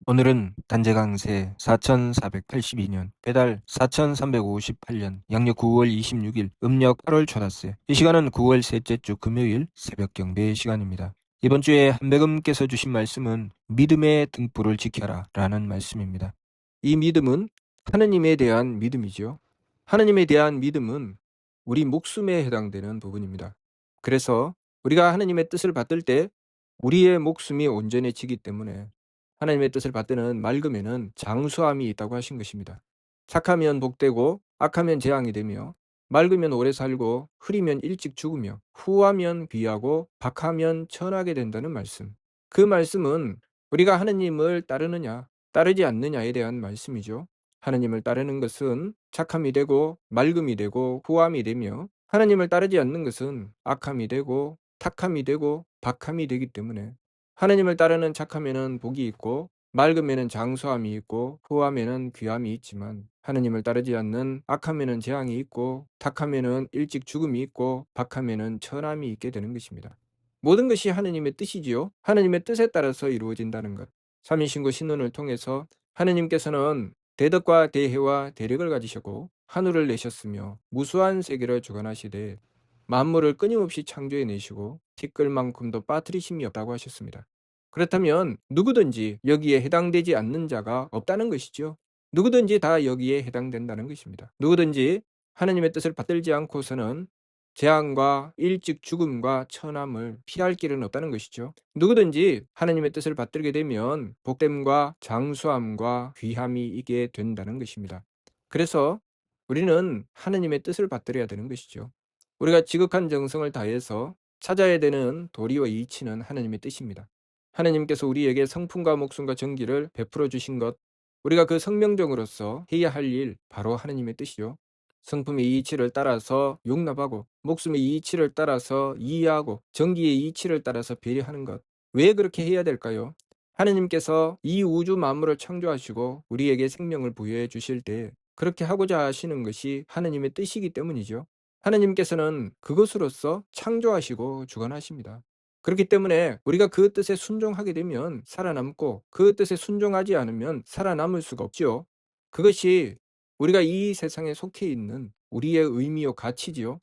오늘은 단재강세 4482년 배달 4358년 양력 9월 26일 음력 8월 초닷새. 이 시간은 9월 셋째 주 금요일 새벽 경배 시간입니다. 이번 주에 한배금께서 주신 말씀은 믿음의 등불을 지켜라 라는 말씀입니다. 이 믿음은 하느님에 대한 믿음이죠. 하느님에 대한 믿음은 우리 목숨에 해당되는 부분입니다. 그래서 우리가 하느님의 뜻을 받들 때 우리의 목숨이 온전해지기 때문에 하나님의 뜻을 받드는 맑음에는 장수함이 있다고 하신 것입니다. 착하면 복되고 악하면 재앙이 되며 맑으면 오래 살고 흐리면 일찍 죽으며 후하면 귀하고 박하면 천하게 된다는 말씀. 그 말씀은 우리가 하느님을 따르느냐 따르지 않느냐에 대한 말씀이죠. 하느님을 따르는 것은 착함이 되고 맑음이 되고 후함이 되며 하느님을 따르지 않는 것은 악함이 되고 탁함이 되고 박함이 되기 때문에 하느님을 따르는 착함에는 복이 있고 맑음에는 장수함이 있고 후함에는 귀함이 있지만 하느님을 따르지 않는 악함에는 재앙이 있고 탁함에는 일찍 죽음이 있고 박함에는 천함이 있게 되는 것입니다. 모든 것이 하느님의 뜻이지요. 하느님의 뜻에 따라서 이루어진다는 것. 삼위신고 신론을 통해서 하느님께서는 대덕과 대혜와 대력을 가지셨고 하늘을 내셨으며 무수한 세계를 주관하시되 만물을 끊임없이 창조해내시고 티끌만큼도 빠뜨리심이 없다고 하셨습니다. 그렇다면 누구든지 여기에 해당되지 않는 자가 없다는 것이죠. 누구든지 다 여기에 해당된다는 것입니다. 누구든지 하느님의 뜻을 받들지 않고서는 재앙과 일찍 죽음과 천함을 피할 길은 없다는 것이죠. 누구든지 하느님의 뜻을 받들게 되면 복됨과 장수함과 귀함이 있게 된다는 것입니다. 그래서 우리는 하느님의 뜻을 받들어야 되는 것이죠. 우리가 지극한 정성을 다해서 찾아야 되는 도리와 이치는 하느님의 뜻입니다. 하느님께서 우리에게 성품과 목숨과 정기를 베풀어 주신 것, 우리가 그 성명정으로서 해야 할 일 바로 하느님의 뜻이요. 성품의 이치를 따라서 용납하고 목숨의 이치를 따라서 이해하고 정기의 이치를 따라서 배려하는 것. 왜 그렇게 해야 될까요? 하느님께서 이 우주 만물을 창조하시고 우리에게 생명을 부여해 주실 때 그렇게 하고자 하시는 것이 하느님의 뜻이기 때문이죠. 하느님께서는 그것으로서 창조하시고 주관하십니다. 그렇기 때문에 우리가 그 뜻에 순종하게 되면 살아남고 그 뜻에 순종하지 않으면 살아남을 수가 없지요. 그것이 우리가 이 세상에 속해 있는 우리의 의미요 가치지요.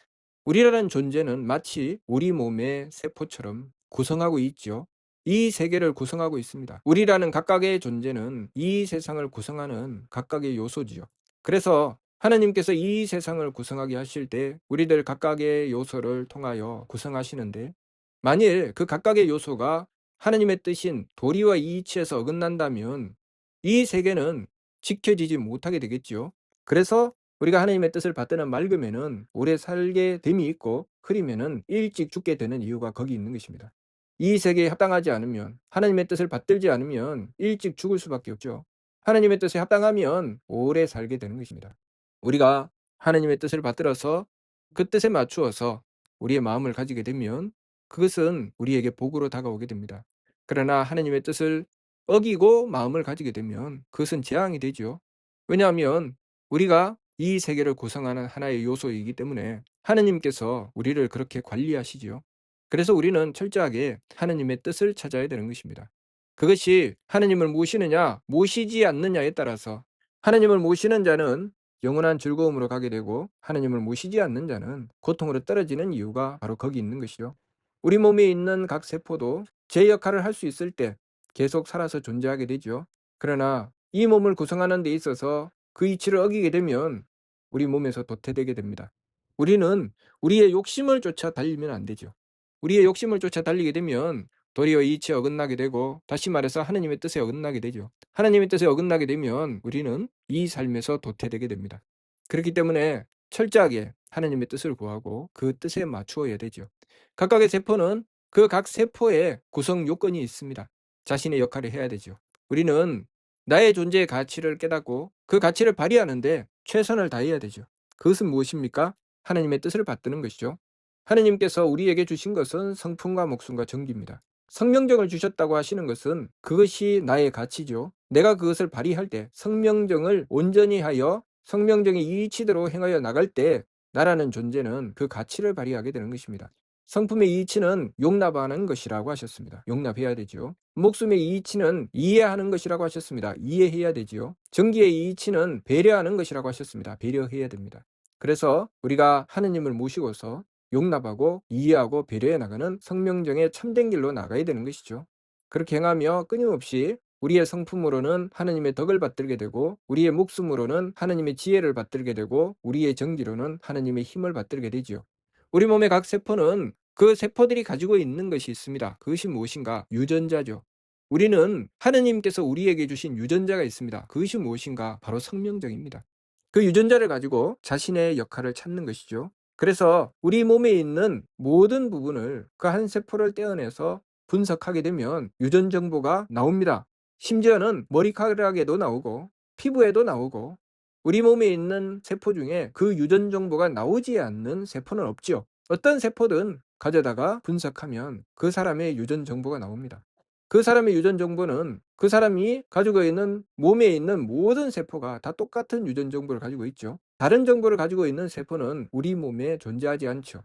우리라는 존재는 마치 우리 몸의 세포처럼 구성하고 있죠. 이 세계를 구성하고 있습니다. 우리라는 각각의 존재는 이 세상을 구성하는 각각의 요소지요. 그래서 하나님께서 이 세상을 구성하게 하실 때 우리들 각각의 요소를 통하여 구성하시는데 만일 그 각각의 요소가 하나님의 뜻인 도리와 이치에서 어긋난다면 이 세계는 지켜지지 못하게 되겠지요. 그래서 우리가 하나님의 뜻을 받드는 맑음에는 오래 살게 됨이 있고 흐리면은 일찍 죽게 되는 이유가 거기 있는 것입니다. 이 세계에 합당하지 않으면 하나님의 뜻을 받들지 않으면 일찍 죽을 수밖에 없죠. 하나님의 뜻에 합당하면 오래 살게 되는 것입니다. 우리가 하나님의 뜻을 받들어서 그 뜻에 맞추어서 우리의 마음을 가지게 되면 그것은 우리에게 복으로 다가오게 됩니다. 그러나 하나님의 뜻을 어기고 마음을 가지게 되면 그것은 재앙이 되죠. 왜냐하면 우리가 이 세계를 구성하는 하나의 요소이기 때문에 하나님께서 우리를 그렇게 관리하시지요. 그래서 우리는 철저하게 하나님의 뜻을 찾아야 되는 것입니다. 그것이 하나님을 모시느냐 모시지 않느냐에 따라서 하나님을 모시는 자는 영원한 즐거움으로 가게 되고 하나님을 모시지 않는 자는 고통으로 떨어지는 이유가 바로 거기 있는 것이요. 우리 몸에 있는 각 세포도 제 역할을 할 수 있을 때 계속 살아서 존재하게 되죠. 그러나 이 몸을 구성하는 데 있어서 그 이치를 어기게 되면 우리 몸에서 도태되게 됩니다. 우리는 우리의 욕심을 쫓아 달리면 안 되죠. 우리의 욕심을 쫓아 달리게 되면 도리어 이치에 어긋나게 되고 다시 말해서 하나님의 뜻에 어긋나게 되죠. 하나님의 뜻에 어긋나게 되면 우리는 이 삶에서 도태되게 됩니다. 그렇기 때문에 철저하게 하나님의 뜻을 구하고 그 뜻에 맞추어야 되죠. 각각의 세포는 그 각 세포의 구성 요건이 있습니다. 자신의 역할을 해야 되죠. 우리는 나의 존재의 가치를 깨닫고 그 가치를 발휘하는데 최선을 다해야 되죠. 그것은 무엇입니까? 하나님의 뜻을 받드는 것이죠. 하나님께서 우리에게 주신 것은 성품과 목숨과 정기입니다. 성명정을 주셨다고 하시는 것은 그것이 나의 가치죠. 내가 그것을 발휘할 때 성명정을 온전히 하여 성명정의 이치대로 행하여 나갈 때 나라는 존재는 그 가치를 발휘하게 되는 것입니다. 성품의 이치는 용납하는 것이라고 하셨습니다. 용납해야 되죠. 목숨의 이치는 이해하는 것이라고 하셨습니다. 이해해야 되지요. 정기의 이치는 배려하는 것이라고 하셨습니다. 배려해야 됩니다. 그래서 우리가 하느님을 모시고서 용납하고 이해하고 배려해 나가는 성명정의 참된 길로 나가야 되는 것이죠. 그렇게 행하며 끊임없이 우리의 성품으로는 하느님의 덕을 받들게 되고, 우리의 목숨으로는 하느님의 지혜를 받들게 되고, 우리의 정기로는 하느님의 힘을 받들게 되지요. 우리 몸의 각 세포는 그 세포들이 가지고 있는 것이 있습니다. 그것이 무엇인가? 유전자죠. 우리는 하느님께서 우리에게 주신 유전자가 있습니다. 그것이 무엇인가? 바로 성명정입니다. 그 유전자를 가지고 자신의 역할을 찾는 것이죠. 그래서 우리 몸에 있는 모든 부분을 그 한 세포를 떼어내서 분석하게 되면 유전 정보가 나옵니다. 심지어는 머리카락에도 나오고 피부에도 나오고, 우리 몸에 있는 세포 중에 그 유전 정보가 나오지 않는 세포는 없지요. 어떤 세포든 가져다가 분석하면 그 사람의 유전 정보가 나옵니다. 그 사람의 유전 정보는 그 사람이 가지고 있는 몸에 있는 모든 세포가 다 똑같은 유전 정보를 가지고 있죠. 다른 정보를 가지고 있는 세포는 우리 몸에 존재하지 않죠.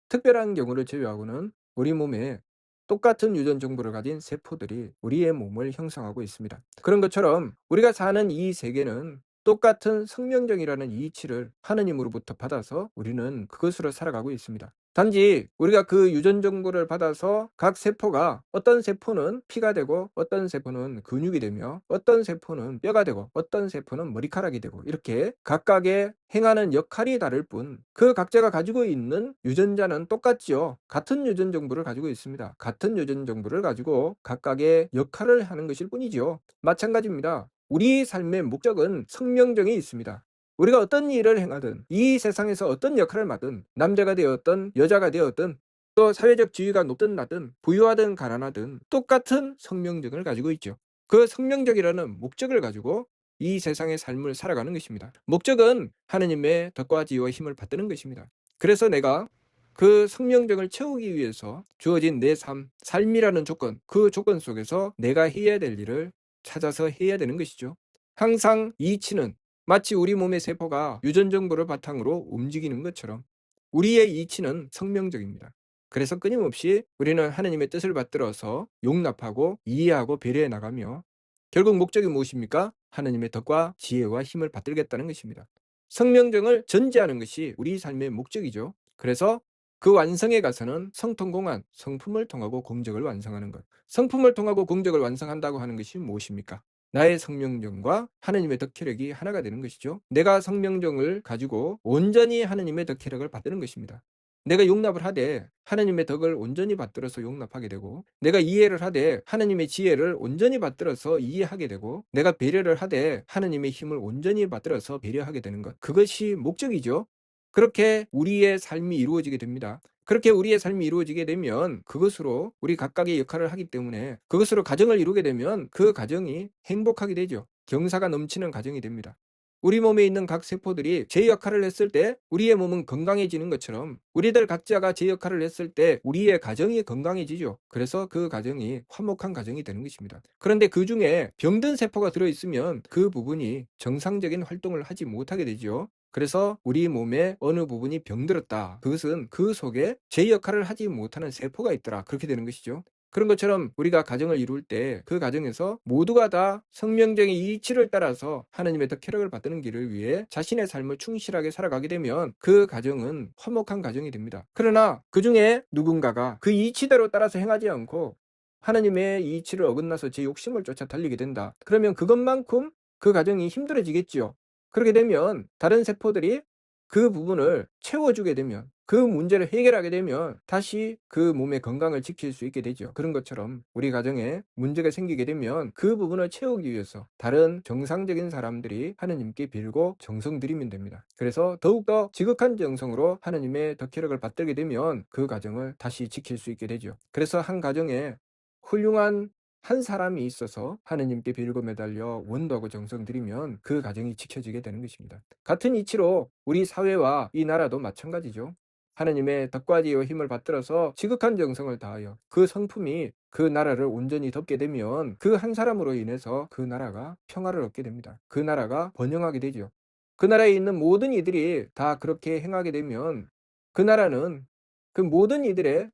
특별한 경우를 제외하고는 우리 몸에 똑같은 유전 정보를 가진 세포들이 우리의 몸을 형성하고 있습니다. 그런 것처럼 우리가 사는 이 세계는 똑같은 성명정이라는 이치를 하느님으로부터 받아서 우리는 그것으로 살아가고 있습니다. 단지 우리가 그 유전 정보를 받아서 각 세포가, 어떤 세포는 피가 되고 어떤 세포는 근육이 되며 어떤 세포는 뼈가 되고 어떤 세포는 머리카락이 되고, 이렇게 각각의 행하는 역할이 다를 뿐 그 각자가 가지고 있는 유전자는 똑같지요. 같은 유전 정보를 가지고 있습니다. 같은 유전 정보를 가지고 각각의 역할을 하는 것일 뿐이지요. 마찬가지입니다. 우리 삶의 목적은 성명정이 있습니다. 우리가 어떤 일을 행하든, 이 세상에서 어떤 역할을 맡든, 남자가 되었든 여자가 되었든, 또 사회적 지위가 높든 낮든, 부유하든 가난하든 똑같은 성명정을 가지고 있죠. 그 성명적이라는 목적을 가지고 이 세상의 삶을 살아가는 것입니다. 목적은 하느님의 덕과 지혜와 힘을 받드는 것입니다. 그래서 내가 그 성명정을 채우기 위해서 주어진 내 삶이라는 조건, 그 조건 속에서 내가 해야 될 일을 찾아서 해야 되는 것이죠. 항상 이치는 마치 우리 몸의 세포가 유전 정보를 바탕으로 움직이는 것처럼 우리의 이치는 성명적입니다. 그래서 끊임없이 우리는 하느님의 뜻을 받들어서 용납하고 이해하고 배려해 나가며, 결국 목적이 무엇입니까? 하느님의 덕과 지혜와 힘을 받들겠다는 것입니다. 성명정을 전제하는 것이 우리 삶의 목적이죠. 그래서 그 완성에 가서는 성통공한, 성품을 통하고 공적을 완성하는 것. 성품을 통하고 공적을 완성한다고 하는 것이 무엇입니까? 나의 성명정과 하느님의 덕혈력이 하나가 되는 것이죠. 내가 성명정을 가지고 온전히 하느님의 덕혈력을 받드는 것입니다. 내가 용납을 하되 하느님의 덕을 온전히 받들어서 용납하게 되고, 내가 이해를 하되 하느님의 지혜를 온전히 받들어서 이해하게 되고, 내가 배려를 하되 하느님의 힘을 온전히 받들어서 배려하게 되는 것. 그것이 목적이죠. 그렇게 우리의 삶이 이루어지게 됩니다. 그렇게 우리의 삶이 이루어지게 되면 그것으로 우리 각각의 역할을 하기 때문에, 그것으로 가정을 이루게 되면 그 가정이 행복하게 되죠. 경사가 넘치는 가정이 됩니다. 우리 몸에 있는 각 세포들이 제 역할을 했을 때 우리의 몸은 건강해지는 것처럼, 우리들 각자가 제 역할을 했을 때 우리의 가정이 건강해지죠. 그래서 그 가정이 화목한 가정이 되는 것입니다. 그런데 그 중에 병든 세포가 들어있으면 그 부분이 정상적인 활동을 하지 못하게 되죠. 그래서 우리 몸의 어느 부분이 병들었다, 그것은 그 속에 제 역할을 하지 못하는 세포가 있더라, 그렇게 되는 것이죠. 그런 것처럼 우리가 가정을 이룰 때 그 가정에서 모두가 다 성명적인 이치를 따라서 하느님의 덕혜력을 받드는 길을 위해 자신의 삶을 충실하게 살아가게 되면 그 가정은 화목한 가정이 됩니다. 그러나 그 중에 누군가가 그 이치대로 따라서 행하지 않고 하느님의 이치를 어긋나서 제 욕심을 쫓아 달리게 된다, 그러면 그것만큼 그 가정이 힘들어지겠지요. 그렇게 되면 다른 세포들이 그 부분을 채워주게 되면, 그 문제를 해결하게 되면 다시 그 몸의 건강을 지킬 수 있게 되죠. 그런 것처럼 우리 가정에 문제가 생기게 되면 그 부분을 채우기 위해서 다른 정상적인 사람들이 하느님께 빌고 정성 들이면 됩니다. 그래서 더욱더 지극한 정성으로 하느님의 덕혜력을 받들게 되면 그 가정을 다시 지킬 수 있게 되죠. 그래서 한 가정에 훌륭한 한 사람이 있어서 하느님께 빌고 매달려 원도하고 정성 들이면 그 가정이 지켜지게 되는 것입니다. 같은 이치로 우리 사회와 이 나라도 마찬가지죠. 하느님의 덕과 지혜와 힘을 받들어서 지극한 정성을 다하여 그 성품이 그 나라를 온전히 덮게 되면 그 한 사람으로 인해서 그 나라가 평화를 얻게 됩니다. 그 나라가 번영하게 되죠. 그 나라에 있는 모든 이들이 다 그렇게 행하게 되면 그 나라는 그 모든 이들의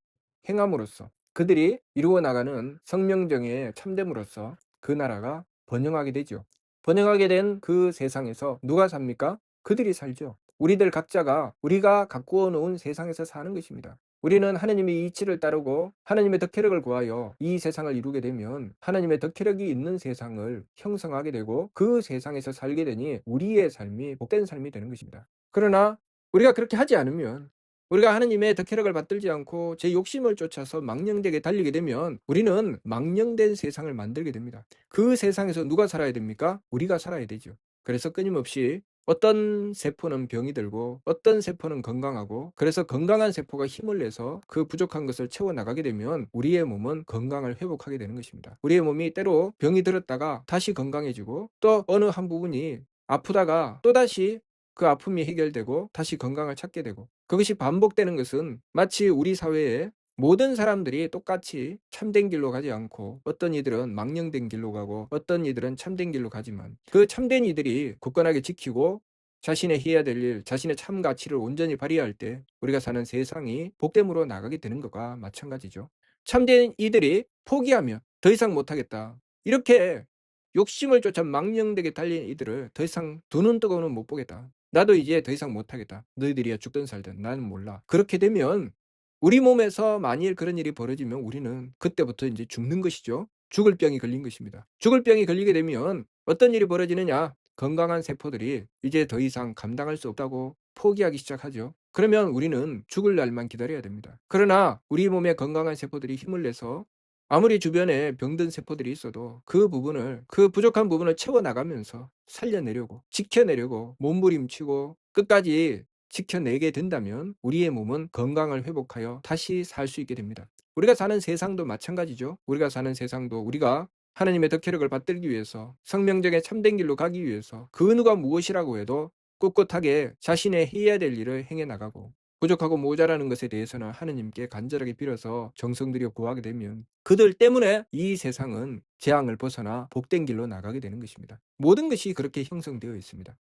행함으로써 그들이 이루어 나가는 성명정의 참됨으로써 그 나라가 번영하게 되죠. 번영하게 된 그 세상에서 누가 삽니까? 그들이 살죠. 우리들 각자가 우리가 가꾸어 놓은 세상에서 사는 것입니다. 우리는 하나님의 이치를 따르고 하나님의 덕혜력을 구하여 이 세상을 이루게 되면 하나님의 덕혜력이 있는 세상을 형성하게 되고 그 세상에서 살게 되니 우리의 삶이 복된 삶이 되는 것입니다. 그러나 우리가 그렇게 하지 않으면, 우리가 하나님의 덕혜력을 받들지 않고 제 욕심을 쫓아서 망령되게 달리게 되면 우리는 망령된 세상을 만들게 됩니다. 그 세상에서 누가 살아야 됩니까? 우리가 살아야 되죠. 그래서 끊임없이 어떤 세포는 병이 들고 어떤 세포는 건강하고, 그래서 건강한 세포가 힘을 내서 그 부족한 것을 채워나가게 되면 우리의 몸은 건강을 회복하게 되는 것입니다. 우리의 몸이 때로 병이 들었다가 다시 건강해지고, 또 어느 한 부분이 아프다가 또다시 그 아픔이 해결되고 다시 건강을 찾게 되고, 그것이 반복되는 것은 마치 우리 사회에 모든 사람들이 똑같이 참된 길로 가지 않고 어떤 이들은 망령된 길로 가고 어떤 이들은 참된 길로 가지만, 그 참된 이들이 굳건하게 지키고 자신의 해야 될 일, 자신의 참 가치를 온전히 발휘할 때 우리가 사는 세상이 복됨으로 나가게 되는 것과 마찬가지죠. 참된 이들이 포기하면 더 이상 못하겠다, 이렇게 욕심을 쫓아 망령되게 달린 이들을 더 이상 두 눈 뜨고는 못 보겠다, 나도 이제 더 이상 못하겠다, 너희들이야 죽든 살든 나는 몰라, 그렇게 되면 우리 몸에서 만일 그런 일이 벌어지면 우리는 그때부터 이제 죽는 것이죠. 죽을 병이 걸린 것입니다. 죽을 병이 걸리게 되면 어떤 일이 벌어지느냐? 건강한 세포들이 이제 더 이상 감당할 수 없다고 포기하기 시작하죠. 그러면 우리는 죽을 날만 기다려야 됩니다. 그러나 우리 몸에 건강한 세포들이 힘을 내서 아무리 주변에 병든 세포들이 있어도 그 부족한 부분을 채워나가면서 살려내려고, 지켜내려고 몸부림치고 끝까지 지켜내게 된다면 우리의 몸은 건강을 회복하여 다시 살 수 있게 됩니다. 우리가 사는 세상도 마찬가지죠. 우리가 사는 세상도 우리가 하나님의 덕혜력을 받들기 위해서, 성명적인 참된 길로 가기 위해서 그 누가 무엇이라고 해도 꿋꿋하게 자신의 해야 될 일을 행해 나가고, 부족하고 모자라는 것에 대해서는 하느님께 간절하게 빌어서 정성 들여 구하게 되면 그들 때문에 이 세상은 재앙을 벗어나 복된 길로 나가게 되는 것입니다. 모든 것이 그렇게 형성되어 있습니다.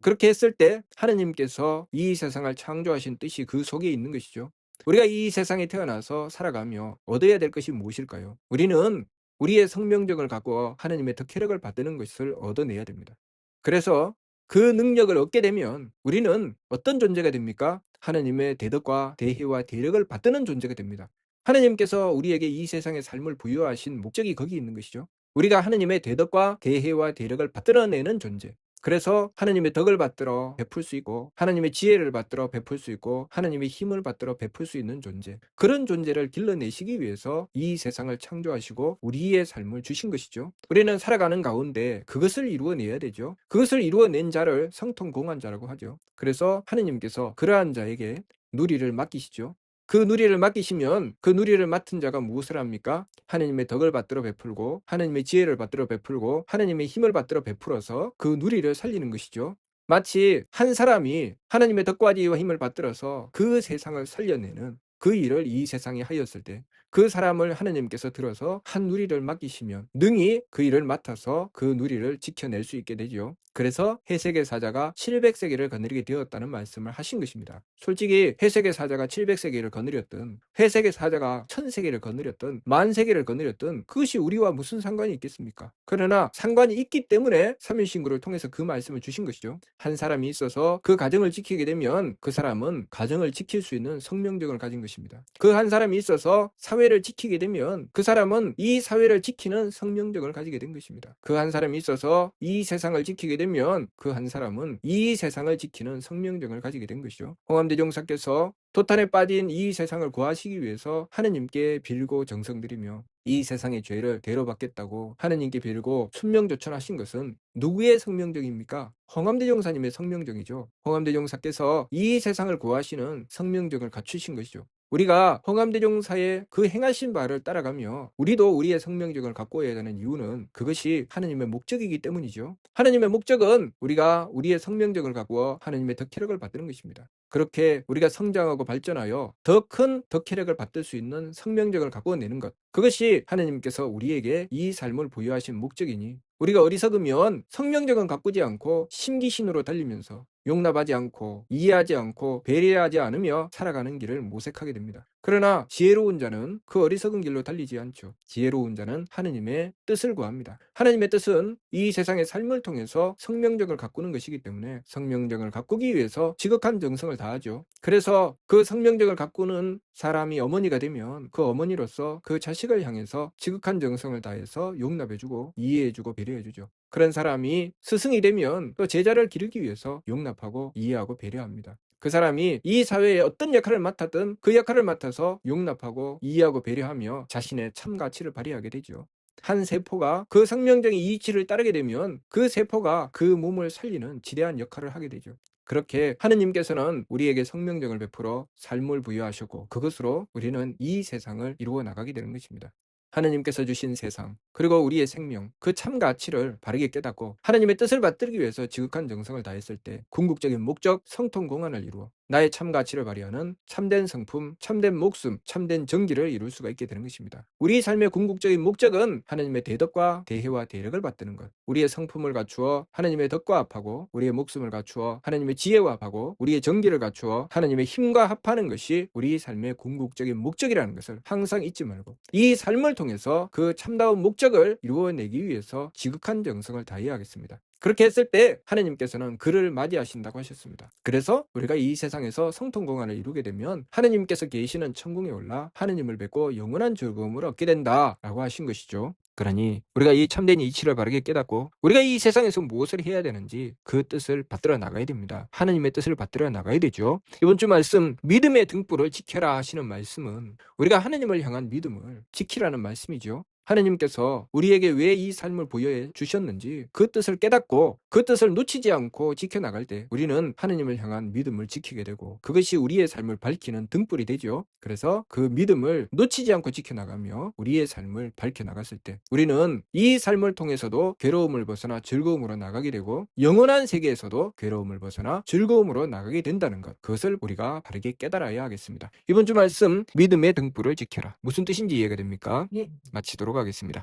그렇게 했을 때 하느님께서 이 세상을 창조하신 뜻이 그 속에 있는 것이죠. 우리가 이 세상에 태어나서 살아가며 얻어야 될 것이 무엇일까요? 우리는 우리의 성명적을 갖고 하느님의 덕혜력을 받는 것을 얻어내야 됩니다. 그래서 그 능력을 얻게 되면 우리는 어떤 존재가 됩니까? 하느님의 대덕과 대혜와 대력을 받드는 존재가 됩니다. 하느님께서 우리에게 이 세상의 삶을 부여하신 목적이 거기 있는 것이죠. 우리가 하느님의 대덕과 대혜와 대력을 받들어내는 존재. 그래서 하느님의 덕을 받들어 베풀 수 있고 하느님의 지혜를 받들어 베풀 수 있고 하느님의 힘을 받들어 베풀 수 있는 존재, 그런 존재를 길러내시기 위해서 이 세상을 창조하시고 우리의 삶을 주신 것이죠. 우리는 살아가는 가운데 그것을 이루어내야 되죠. 그것을 이루어낸 자를 성통공한자라고 하죠. 그래서 하느님께서 그러한 자에게 누리를 맡기시죠. 그 누리를 맡기시면 그 누리를 맡은 자가 무엇을 합니까? 하느님의 덕을 받들어 베풀고 하느님의 지혜를 받들어 베풀고 하느님의 힘을 받들어 베풀어서 그 누리를 살리는 것이죠. 마치 한 사람이 하나님의 덕과 지혜와 힘을 받들어서 그 세상을 살려내는 그 일을 이 세상에 하였을 때 그 사람을 하느님께서 들어서 한 누리를 맡기시면 능히 그 일을 맡아서 그 누리를 지켜낼 수 있게 되죠. 그래서 해세계 사자가 700세계를 거느리게 되었다는 말씀을 하신 것입니다. 솔직히 해세계 사자가 700세계를 거느렸든 해세계 사자가 1000세계를 거느렸든 10,000세계를 거느렸든 그것이 우리와 무슨 상관이 있겠습니까? 그러나 상관이 있기 때문에 삼일신구를 통해서 그 말씀을 주신 것이죠. 한 사람이 있어서 그 가정을 지키게 되면 그 사람은 가정을 지킬 수 있는 성명적을 가진 것입니다. 그 한 사람이 있어서 사회를 지키게 되면 그 사람은 이 사회를 지키는 성명적을 가지게 된 것입니다. 그 한 사람이 있어서 이 세상을 지키게 되면 그 한 사람은 이 세상을 지키는 성명적을 가지게 된 것이죠. 홍암대종사께서 도탄에 빠진 이 세상을 구하시기 위해서 하느님께 빌고 정성드리며 이 세상의 죄를 대로받겠다고 하느님께 빌고 순명조천하신 것은 누구의 성명적입니까? 홍암대종사님의 성명적이죠. 홍암대종사께서 이 세상을 구하시는 성명적을 갖추신 것이죠. 우리가 홍암대종사의 그 행하신 바를 따라가며 우리도 우리의 성명적을 갖고 해야 되는 이유는 그것이 하느님의 목적이기 때문이죠. 하느님의 목적은 우리가 우리의 성명적을 갖고 하느님의 덕혜력을 받는 것입니다. 그렇게 우리가 성장하고 발전하여 더 큰 덕혜력을 받을 수 있는 성명적을 갖고 내는 것, 그것이 하느님께서 우리에게 이 삶을 부여하신 목적이니 우리가 어리석으면 성명적은 가꾸지 않고 심기신으로 달리면서 용납하지 않고 이해하지 않고 배려하지 않으며 살아가는 길을 모색하게 됩니다. 그러나 지혜로운 자는 그 어리석은 길로 달리지 않죠. 지혜로운 자는 하느님의 뜻을 구합니다. 하느님의 뜻은 이 세상의 삶을 통해서 성명적을 가꾸는 것이기 때문에 성명적을 가꾸기 위해서 지극한 정성을 다하죠. 그래서 그 성명적을 가꾸는 사람이 어머니가 되면 그 어머니로서 그 자식을 향해서 지극한 정성을 다해서 용납해주고 이해해주고 배려해주죠. 그런 사람이 스승이 되면 또 제자를 기르기 위해서 용납하고 이해하고 배려합니다. 그 사람이 이 사회에 어떤 역할을 맡았든 그 역할을 맡아서 용납하고 이해하고 배려하며 자신의 참 가치를 발휘하게 되죠. 한 세포가 그 생명적인 이치를 따르게 되면 그 세포가 그 몸을 살리는 지대한 역할을 하게 되죠. 그렇게 하느님께서는 우리에게 성명적을 베풀어 삶을 부여하셨고 그것으로 우리는 이 세상을 이루어 나가게 되는 것입니다. 하느님께서 주신 세상 그리고 우리의 생명 그 참 가치를 바르게 깨닫고 하느님의 뜻을 받들기 위해서 지극한 정성을 다했을 때 궁극적인 목적 성통공헌을 이루어 나의 참 가치를 발휘하는 참된 성품, 참된 목숨, 참된 정기를 이룰 수가 있게 되는 것입니다. 우리 삶의 궁극적인 목적은 하느님의 대덕과 대혜와 대력을 받드는 것. 우리의 성품을 갖추어 하느님의 덕과 합하고 우리의 목숨을 갖추어 하느님의 지혜와 합하고 우리의 정기를 갖추어 하느님의 힘과 합하는 것이 우리 삶의 궁극적인 목적이라는 것을 항상 잊지 말고 이 삶을 통해서 그 참다운 목적을 이루어내기 위해서 지극한 정성을 다해야 하겠습니다. 그렇게 했을 때 하느님께서는 그를 맞이하신다고 하셨습니다. 그래서 우리가 이 세상에서 성통공헌을 이루게 되면 하느님께서 계시는 천궁에 올라 하느님을 뵙고 영원한 즐거움을 얻게 된다라고 하신 것이죠. 그러니 우리가 이 참된 이치를 바르게 깨닫고 우리가 이 세상에서 무엇을 해야 되는지 그 뜻을 받들어 나가야 됩니다. 하느님의 뜻을 받들어 나가야 되죠. 이번 주 말씀 믿음의 등불을 지켜라 하시는 말씀은 우리가 하느님을 향한 믿음을 지키라는 말씀이죠. 하느님께서 우리에게 왜 이 삶을 부여해 주셨는지 그 뜻을 깨닫고 그 뜻을 놓치지 않고 지켜나갈 때 우리는 하느님을 향한 믿음을 지키게 되고 그것이 우리의 삶을 밝히는 등불이 되죠. 그래서 그 믿음을 놓치지 않고 지켜나가며 우리의 삶을 밝혀나갔을 때 우리는 이 삶을 통해서도 괴로움을 벗어나 즐거움으로 나가게 되고 영원한 세계에서도 괴로움을 벗어나 즐거움으로 나가게 된다는 것 그것을 우리가 바르게 깨달아야 하겠습니다. 이번 주 말씀 믿음의 등불을 지켜라 무슨 뜻인지 이해가 됩니까? 마치도록 하겠습니다.